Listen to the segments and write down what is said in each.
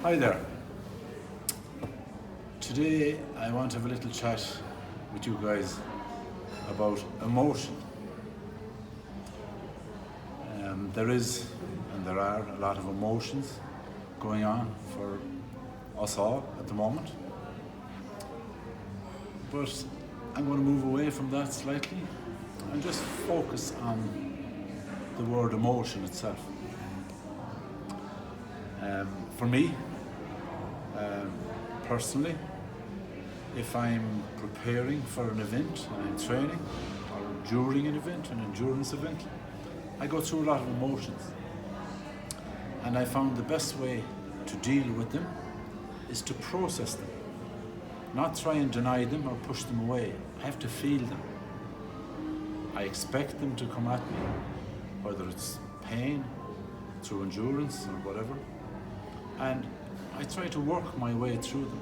Hi there. Today I want to have a little chat with you guys about emotion. There is and there are a lot of emotions going on for us all at the moment. But I'm going to move away from that slightly and just focus on the word emotion itself. For me, personally, if I'm preparing for an event and I'm training, or during an event, an endurance event, I go through a lot of emotions. And I found the best way to deal with them is to process them. Not try and deny them or push them away. I have to feel them. I expect them to come at me, whether it's pain, through endurance or whatever. And I try to work my way through them.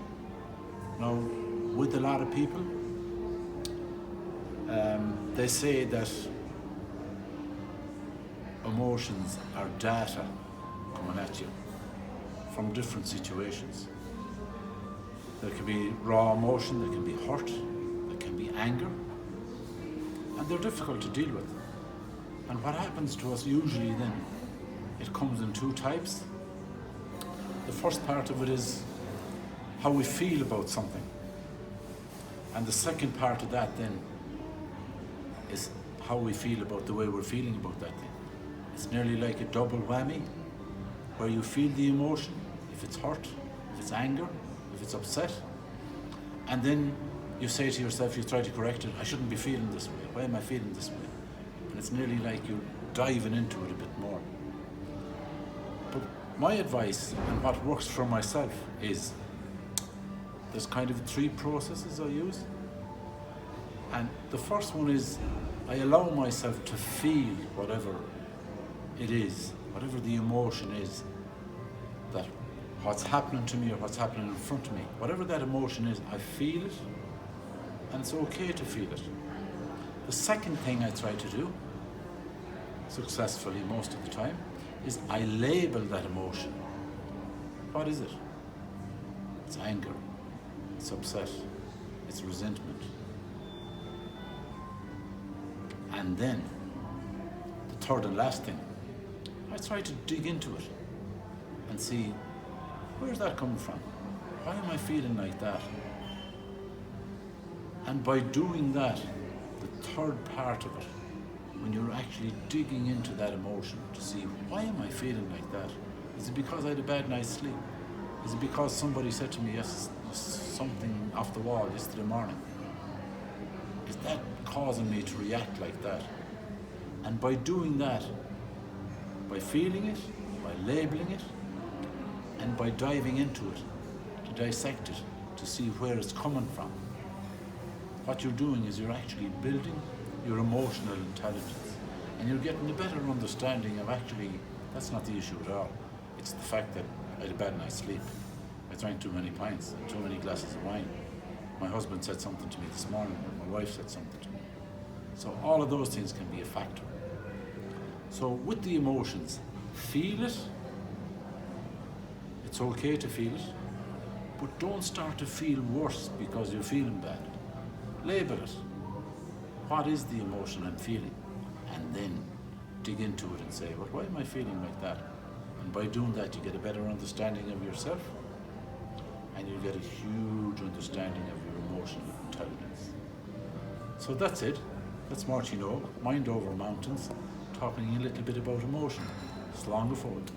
Now, with a lot of people, they say that emotions are data coming at you from different situations. There can be raw emotion, there can be hurt, there can be anger, and they're difficult to deal with. And what happens to us usually then, it comes in two types. The first part of it is how we feel about something. And the second part of that then is how we feel about the way we're feeling about that thing. It's nearly like a double whammy, where you feel the emotion, if it's hurt, if it's anger, if it's upset, and then you say to yourself, you try to correct it, I shouldn't be feeling this way, why am I feeling this way? And it's nearly like you're diving into it a bit more. But my advice, and what works for myself, is there's kind of three processes I use. And the first one is I allow myself to feel whatever it is, whatever the emotion is, that what's happening to me or what's happening in front of me, whatever that emotion is, I feel it, and it's okay to feel it. The second thing I try to do, successfully most of the time, is I label that emotion. What is it? It's anger, it's upset, it's resentment. And then, the third and last thing, I try to dig into it and see, where's that coming from? Why am I feeling like that? And by doing that, the third part of it, when you're actually digging into that emotion to see, why am I feeling like that? Is it because I had a bad night's sleep? Is it because somebody said to me, yes, something off the wall yesterday morning? Is that causing me to react like that? And by doing that, by feeling it, by labeling it, and by diving into it, to dissect it, to see where it's coming from, what you're doing is you're actually building your emotional intelligence, and you're getting a better understanding of actually, that's not the issue at all. It's the fact that I had a bad night's sleep. I drank too many pints, too many glasses of wine. My husband said something to me this morning, or my wife said something to me. So all of those things can be a factor. So with the emotions, feel it. It's okay to feel it, but don't start to feel worse because you're feeling bad. Label it. What is the emotion I'm feeling? And then dig into it and say, well, why am I feeling like that? And by doing that, you get a better understanding of yourself, and you get a huge understanding of your emotional intelligence. So that's it. That's Martin Oak, Mind Over Mountains, talking a little bit about emotion. Slán go fóill.